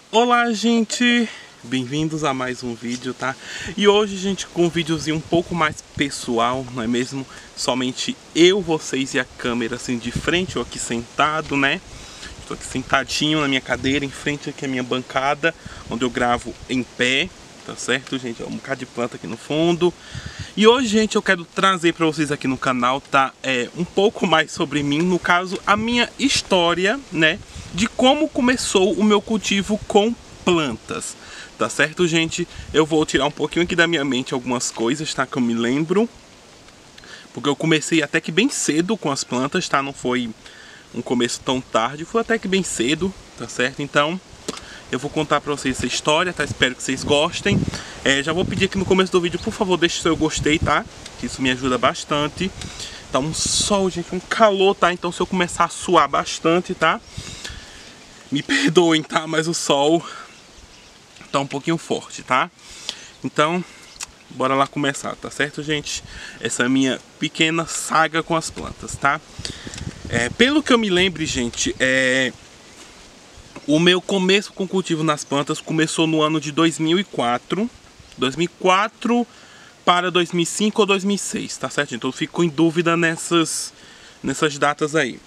Olá, gente! Bem-vindos a mais um vídeo, tá? E hoje, gente, com um videozinho um pouco mais pessoal, não é mesmo? Somente eu, vocês e a câmera, assim, de frente, eu aqui sentado, né? Estou aqui sentadinho na minha cadeira, em frente aqui à minha bancada, onde eu gravo em pé, tá certo, gente? Um bocado de planta aqui no fundo. E hoje, gente, eu quero trazer para vocês aqui no canal, tá? Um pouco mais sobre mim, no caso, a minha história, né? De como começou o meu cultivo com plantas, tá certo, gente? Eu vou tirar um pouquinho aqui da minha mente algumas coisas, tá? Que eu me lembro. Porque eu comecei até que bem cedo com as plantas, tá? Não foi um começo tão tarde, foi até que bem cedo, tá certo? Então, eu vou contar pra vocês essa história, tá? Espero que vocês gostem. Já vou pedir aqui no começo do vídeo, por favor, deixe seu gostei, tá? Que isso me ajuda bastante. Tá um sol, gente, um calor, tá? Então se eu começar a suar bastante, tá? Me perdoem, tá? Mas o sol tá um pouquinho forte, tá? Então, bora lá começar, tá certo, gente? Essa é a minha pequena saga com as plantas, tá? Pelo que eu me lembre, gente, o meu começo com cultivo nas plantas começou no ano de 2004 para 2005 ou 2006, tá certo? Então eu fico em dúvida nessas datas aí.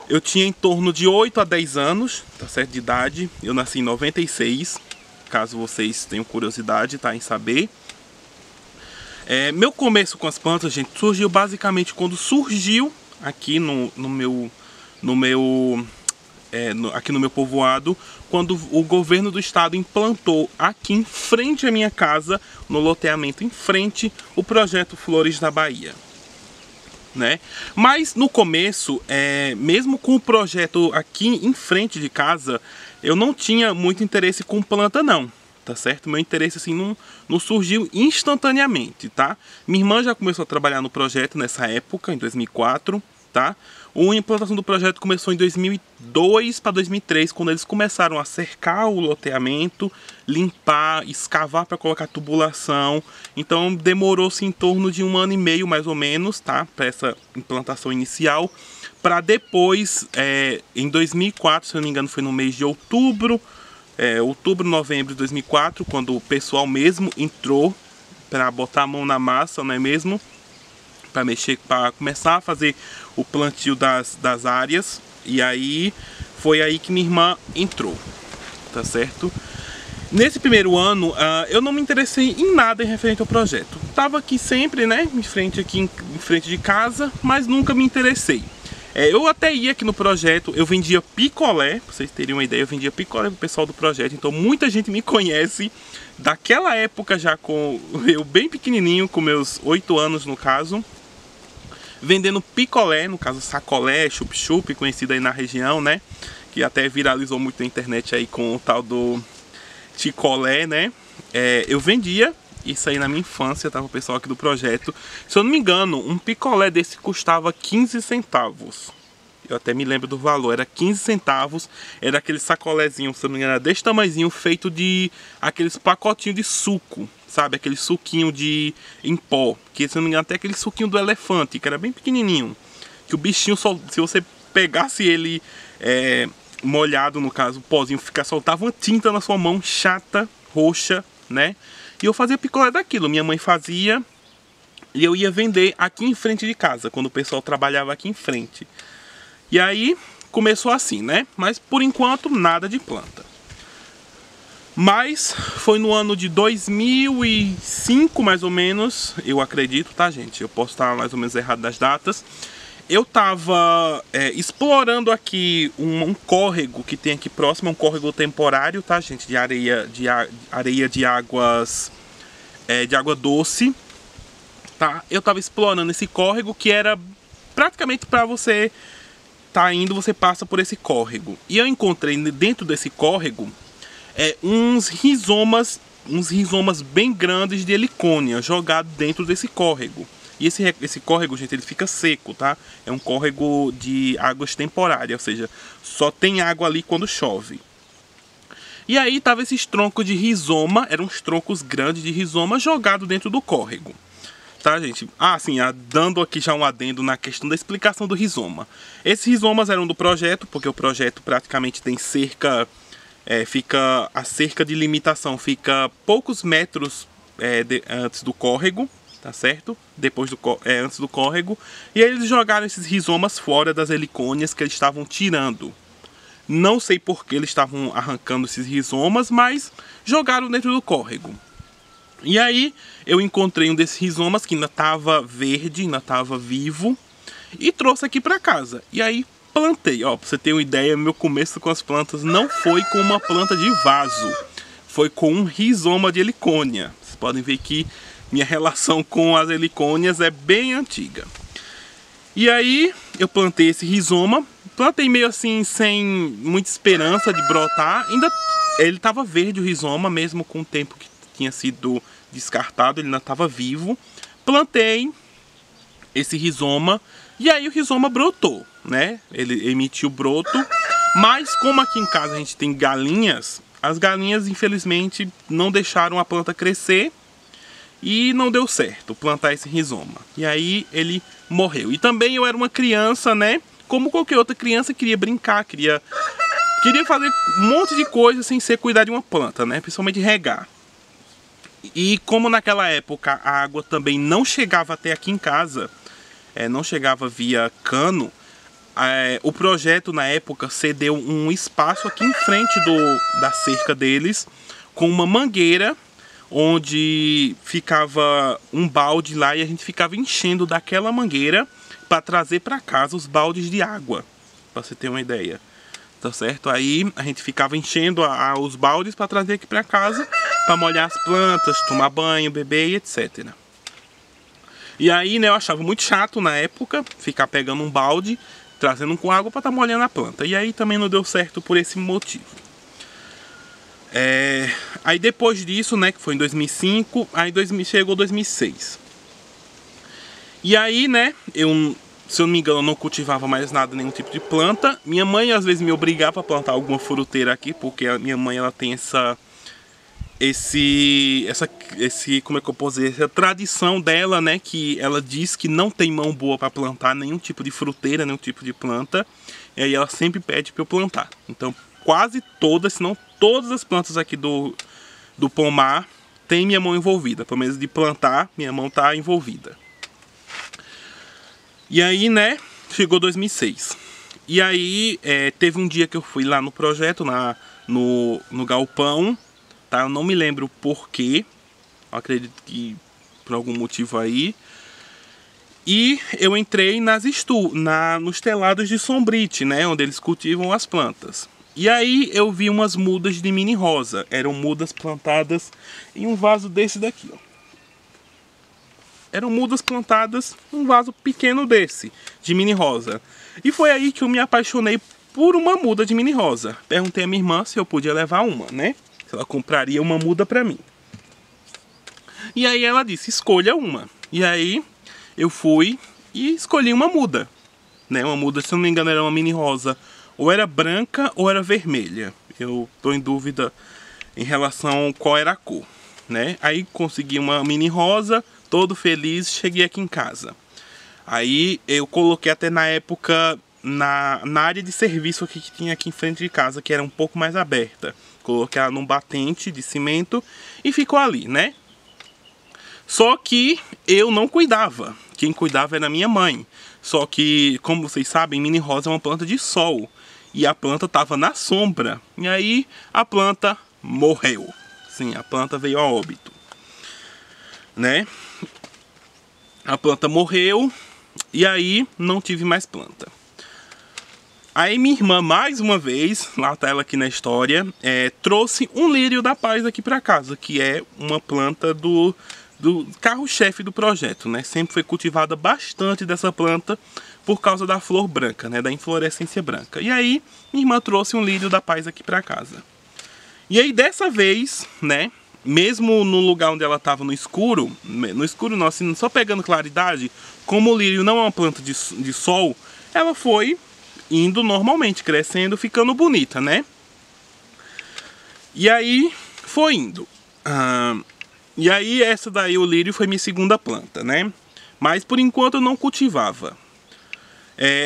Eu tinha em torno de 8 a 10 anos, tá certo, de idade. Eu nasci em 96, caso vocês tenham curiosidade, tá, em saber. Meu começo com as plantas, gente, surgiu basicamente quando surgiu aqui aqui no meu povoado, quando o governo do estado implantou aqui em frente à minha casa, no loteamento em frente, o projeto Flores da Bahia, né? Mas no começo, mesmo com o projeto aqui em frente de casa, eu não tinha muito interesse com planta não, tá certo? Meu interesse assim não surgiu instantaneamente, tá? Minha irmã já começou a trabalhar no projeto nessa época, em 2004, tá? A implantação do projeto começou em 2002 para 2003, quando eles começaram a cercar o loteamento, limpar, escavar para colocar tubulação. Então demorou-se em torno de 1 ano e meio mais ou menos, tá? Para essa implantação inicial, para depois, em 2004, se eu não me engano, foi no mês de outubro, novembro de 2004, quando o pessoal mesmo entrou para botar a mão na massa, não é mesmo? Para mexer, para começar a fazer o plantio das áreas. E aí foi aí que minha irmã entrou, tá certo? Nesse primeiro ano, eu não me interessei em nada em referente ao projeto. Tava aqui sempre, né, em frente de casa, mas nunca me interessei. Eu até ia aqui no projeto, eu vendia picolé, pra vocês terem uma ideia, eu vendia picolé pro pessoal do projeto, então muita gente me conhece daquela época já, com eu bem pequenininho, com meus 8 anos no caso, vendendo picolé, no caso sacolé, chup-chup, conhecido aí na região, né? Que até viralizou muito na internet aí com o tal do ticolé, né? Eu vendia isso aí na minha infância, tava o pessoal aqui do projeto. Se eu não me engano, um picolé desse custava 15 centavos. Eu até me lembro do valor, era 15 centavos. Era aquele sacolézinho, se eu não me engano, era desse tamanhozinho, feito de aqueles pacotinhos de suco, sabe? Aquele suquinho em pó, que se eu não me engano até aquele suquinho do elefante, que era bem pequenininho. Que o bichinho, se você pegasse ele molhado, no caso, o pozinho, soltava uma tinta na sua mão, chata, roxa, né? E eu fazia picolé daquilo, minha mãe fazia e eu ia vender aqui em frente de casa, quando o pessoal trabalhava aqui em frente. E aí começou assim, né? Mas por enquanto nada de planta. Mas foi no ano de 2005 mais ou menos, eu acredito, tá, gente? Eu posso estar mais ou menos errado das datas. Eu tava explorando aqui um córrego que tem aqui próximo, um córrego temporário, tá, gente? De areia de águas, de água doce, tá? Eu tava explorando esse córrego que era praticamente para você tá indo, você passa por esse córrego. E eu encontrei dentro desse córrego uns rizomas bem grandes de helicônia jogado dentro desse córrego. E esse córrego, gente, ele fica seco, tá? É um córrego de águas temporárias, ou seja, só tem água ali quando chove. E aí tava esses troncos de rizoma, eram uns troncos grandes de rizoma jogados dentro do córrego. Tá, gente? Sim, dando aqui já um adendo na questão da explicação do rizoma. Esses rizomas eram do projeto, porque o projeto praticamente tem cerca fica a cerca de limitação, fica poucos metros antes do córrego, tá certo? Antes do córrego. E aí eles jogaram esses rizomas fora das helicônias que eles estavam tirando. Não sei por que eles estavam arrancando esses rizomas, mas jogaram dentro do córrego. E aí eu encontrei um desses rizomas que ainda estava verde, ainda estava vivo, e trouxe aqui para casa. E aí plantei. Ó, pra você ter uma ideia, meu começo com as plantas não foi com uma planta de vaso, foi com um rizoma de helicônia. Vocês podem ver que minha relação com as helicônias é bem antiga. E aí eu plantei esse rizoma, plantei meio assim sem muita esperança de brotar. Ainda ele estava verde o rizoma, mesmo com o tempo que tinha sido descartado, ele ainda estava vivo. Plantei esse rizoma e aí o rizoma brotou, né? Ele emitiu broto, mas como aqui em casa a gente tem galinhas, as galinhas infelizmente não deixaram a planta crescer. E não deu certo plantar esse rizoma. E aí ele morreu. E também eu era uma criança, né? Como qualquer outra criança, queria brincar, queria fazer um monte de coisa sem ser cuidar de uma planta, né? Principalmente regar. E como naquela época a água também não chegava até aqui em casa, não chegava via cano, o projeto na época cedeu um espaço aqui em frente da cerca deles, com uma mangueira, onde ficava um balde lá e a gente ficava enchendo daquela mangueira para trazer para casa os baldes de água, para você ter uma ideia, tá certo? Aí a gente ficava enchendo os baldes para trazer aqui para casa, para molhar as plantas, tomar banho, beber e etc. E aí, né, eu achava muito chato na época ficar pegando um balde, trazendo com água para estar molhando a planta. E aí também não deu certo por esse motivo. Aí depois disso, né, que foi em 2005, aí chegou 2006. E aí, né, se eu não me engano, não cultivava mais nada, nenhum tipo de planta. Minha mãe às vezes me obrigava a plantar alguma fruteira aqui, porque a minha mãe, ela tem como é que eu posso dizer, essa tradição dela, né, que ela diz que não tem mão boa para plantar nenhum tipo de fruteira, nenhum tipo de planta. E aí ela sempre pede para eu plantar. Então, quase todas, se não todas as plantas aqui do pomar tem minha mão envolvida. Pelo menos de plantar, minha mão tá envolvida. E aí, né, chegou 2006. E aí, teve um dia que eu fui lá no projeto, no galpão, tá? Eu não me lembro porquê. Eu acredito que por algum motivo aí. E eu entrei nos telados de Sombrite, né, onde eles cultivam as plantas. E aí eu vi umas mudas de mini rosa. Eram mudas plantadas em um vaso desse daqui, ó. Eram mudas plantadas em um vaso pequeno desse, de mini rosa. E foi aí que eu me apaixonei por uma muda de mini rosa. Perguntei à minha irmã se eu podia levar uma, né? Se ela compraria uma muda pra mim. E aí ela disse, escolha uma. E aí eu fui e escolhi uma muda, né? Uma muda, se não me engano, era uma mini rosa. Ou era branca ou era vermelha. Eu tô em dúvida em relação a qual era a cor, né? Aí consegui uma mini rosa, todo feliz, cheguei aqui em casa. Aí eu coloquei até na época na área de serviço que tinha aqui em frente de casa, que era um pouco mais aberta. Coloquei ela num batente de cimento e ficou ali, né? Só que eu não cuidava. Quem cuidava era minha mãe. Só que, como vocês sabem, mini rosa é uma planta de sol. E a planta estava na sombra. E aí a planta morreu. Sim, a planta veio a óbito, né? A planta morreu. E aí não tive mais planta. Aí minha irmã, mais uma vez, lá tá ela aqui na história, trouxe um lírio da paz aqui para casa. Que é uma planta do carro-chefe do projeto, né? Sempre foi cultivada bastante dessa planta por causa da flor branca, né? Da inflorescência branca. E aí, minha irmã trouxe um lírio da paz aqui pra casa. E aí, dessa vez, né? Mesmo no lugar onde ela estava no escuro não, assim, só pegando claridade, como o lírio não é uma planta de sol, ela foi indo normalmente, crescendo, ficando bonita, né? E aí, foi indo. E aí, essa daí, o lírio, foi minha segunda planta, né? Mas, por enquanto, eu não cultivava.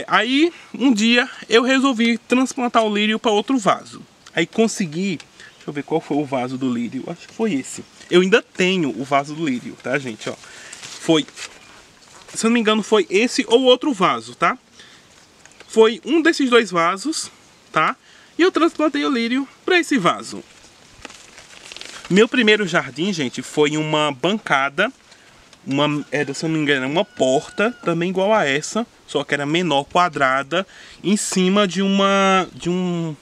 Aí, um dia, eu resolvi transplantar o lírio para outro vaso. Aí consegui, deixa eu ver qual foi o vaso do lírio, acho que foi esse. Eu ainda tenho o vaso do lírio, tá, gente, ó. Foi, se eu não me engano, foi esse ou outro vaso, tá? Foi um desses dois vasos, tá? E eu transplantei o lírio para esse vaso. Meu primeiro jardim, gente, foi uma bancada, se eu não me engano, uma porta, também igual a essa, só que era menor, quadrada, em cima de um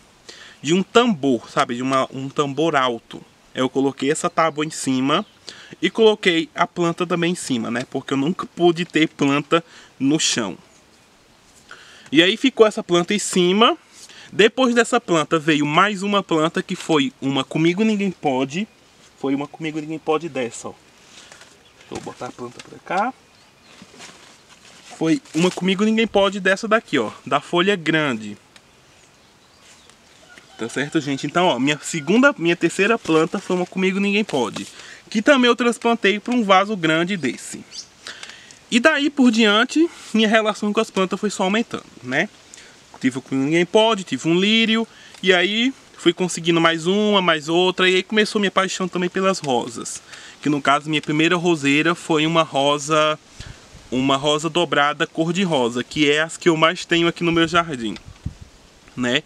tambor, sabe? Um tambor alto. Eu coloquei essa tábua em cima e coloquei a planta também em cima, né? Porque eu nunca pude ter planta no chão. E aí ficou essa planta em cima. Depois dessa planta veio mais uma planta que foi uma Comigo Ninguém Pode. Foi uma Comigo Ninguém Pode dessa, ó. Deixa eu botar a planta pra cá. Foi uma Comigo Ninguém Pode dessa daqui, ó. Da folha grande. Tá certo, gente? Então, ó, minha terceira planta foi uma Comigo Ninguém Pode. Que também eu transplantei para um vaso grande desse. E daí por diante, minha relação com as plantas foi só aumentando, né? Tive o Comigo Ninguém Pode, tive um lírio. E aí fui conseguindo mais uma, mais outra. E aí começou minha paixão também pelas rosas. Que no caso, minha primeira roseira foi uma rosa dobrada cor-de-rosa. Que é as que eu mais tenho aqui no meu jardim, né?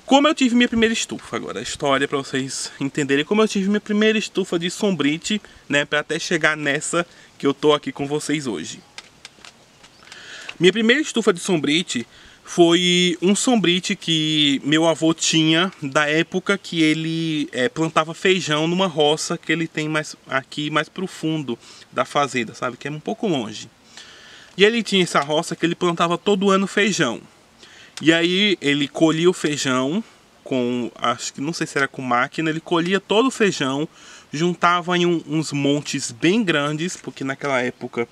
Como eu tive minha primeira estufa, agora a história para vocês entenderem como eu tive minha primeira estufa de sombrite, né, para até chegar nessa que eu tô aqui com vocês hoje. Minha primeira estufa de sombrite foi um sombrite que meu avô tinha da época que ele plantava feijão numa roça que ele tem mais pro fundo da fazenda, sabe, que é um pouco longe. E ele tinha essa roça que ele plantava todo ano feijão. E aí ele colhia o feijão com, acho que não sei se era com máquina, ele colhia todo o feijão, juntava em uns montes bem grandes, porque naquela época,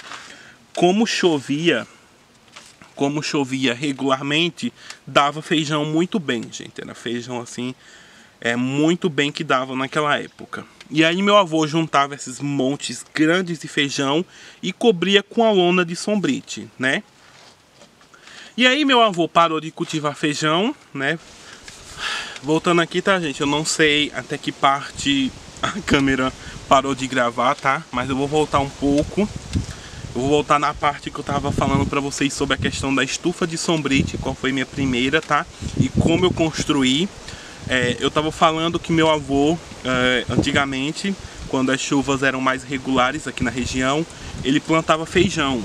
como chovia regularmente, dava feijão muito bem, gente. Era feijão assim, muito bem que dava naquela época. E aí meu avô juntava esses montes grandes de feijão e cobria com a lona de sombrite, né? E aí meu avô parou de cultivar feijão, né? Voltando aqui, tá, gente? Eu não sei até que parte a câmera parou de gravar, tá? Mas eu vou voltar um pouco. Eu vou voltar na parte que eu tava falando pra vocês sobre a questão da estufa de sombrite, qual foi minha primeira, tá? E como eu construí. Eu tava falando que meu avô, antigamente, quando as chuvas eram mais regulares aqui na região, ele plantava feijão.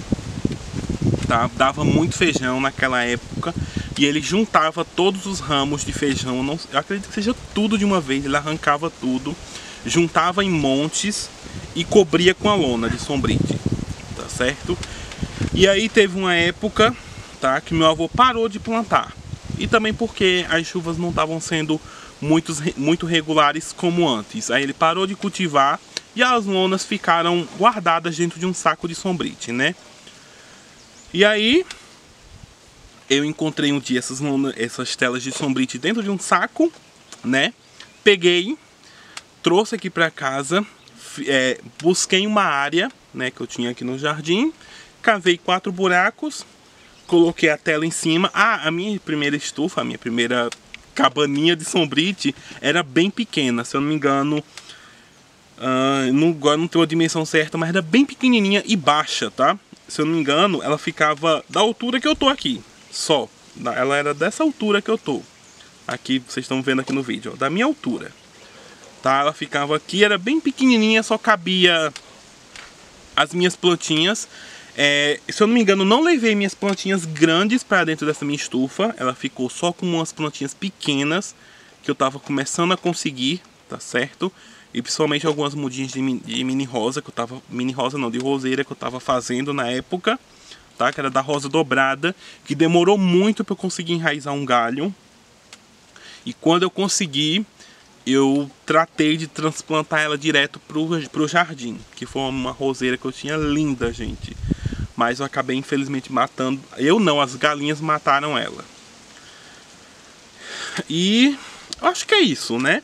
Tá? Dava muito feijão naquela época e ele juntava todos os ramos de feijão, eu acredito que seja tudo de uma vez, ele arrancava tudo, juntava em montes e cobria com a lona de sombrite, tá certo? E aí teve uma época, tá, que meu avô parou de plantar, e também porque as chuvas não estavam sendo muito regulares como antes. Aí ele parou de cultivar e as lonas ficaram guardadas dentro de um saco de sombrite, né? E aí, eu encontrei um dia essas telas de sombrite dentro de um saco, né? Peguei, trouxe aqui pra casa, busquei uma área, né, que eu tinha aqui no jardim, cavei 4 buracos, coloquei a tela em cima. A minha primeira estufa, a minha primeira cabaninha de sombrite era bem pequena, se eu não me engano. Agora não tenho a dimensão certa, mas era bem pequenininha e baixa, tá? Se eu não me engano, ela ficava da altura que eu tô aqui, só. Ela era dessa altura que eu tô. Aqui, vocês estão vendo aqui no vídeo, ó, da minha altura. Tá? Ela ficava aqui, era bem pequenininha, só cabia as minhas plantinhas. Se eu não me engano, não levei minhas plantinhas grandes para dentro dessa minha estufa. Ela ficou só com umas plantinhas pequenas, que eu tava começando a conseguir, tá certo? E principalmente algumas mudinhas de mini rosa, de roseira que eu tava fazendo na época, tá? Que era da rosa dobrada, que demorou muito para eu conseguir enraizar um galho. E quando eu consegui, eu tratei de transplantar ela direto pro jardim, que foi uma roseira que eu tinha linda, gente. Mas eu acabei infelizmente matando, eu não, as galinhas mataram ela. E acho que é isso, né?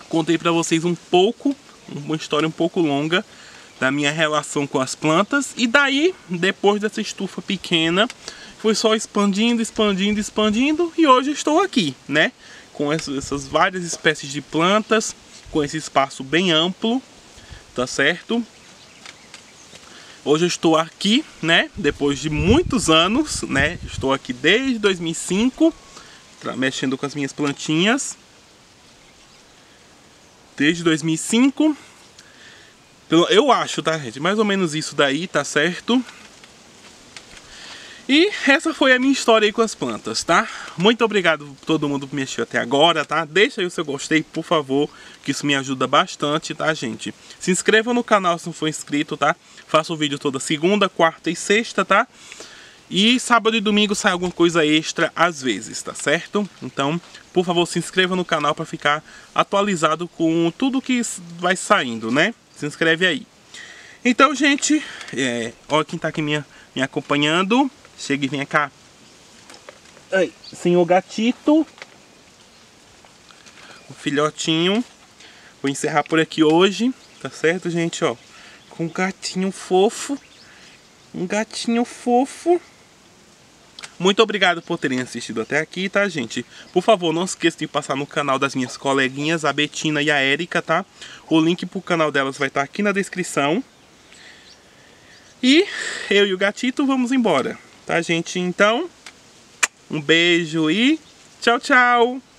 Contei pra vocês um pouco, uma história um pouco longa da minha relação com as plantas. E daí, depois dessa estufa pequena, foi só expandindo, expandindo, expandindo. E hoje estou aqui, né? com essas várias espécies de plantas, com esse espaço bem amplo, tá certo? Hoje eu estou aqui, né, depois de muitos anos, né, estou aqui desde 2005, mexendo com as minhas plantinhas. Desde 2005, eu acho, tá, gente? Mais ou menos isso daí, tá certo? E essa foi a minha história aí com as plantas, tá? Muito obrigado a todo mundo que mexeu até agora, tá? Deixa aí o seu gostei, por favor, que isso me ajuda bastante, tá, gente? Se inscreva no canal se não for inscrito, tá? Faço um vídeo toda segunda, quarta e sexta, tá? E sábado e domingo sai alguma coisa extra às vezes, tá certo? Então, por favor, se inscreva no canal para ficar atualizado com tudo que vai saindo, né? Se inscreve aí. Então, gente, olha quem tá aqui me acompanhando. Chega e vem cá. Ai, senhor gatito. O filhotinho. Vou encerrar por aqui hoje, tá certo, gente? Ó, com um gatinho fofo. Um gatinho fofo. Muito obrigado por terem assistido até aqui, tá, gente? Por favor, não esqueça de passar no canal das minhas coleguinhas, a Betina e a Érica, tá? O link pro canal delas vai estar aqui na descrição. E eu e o gatito vamos embora, tá, gente? Então, um beijo e tchau, tchau!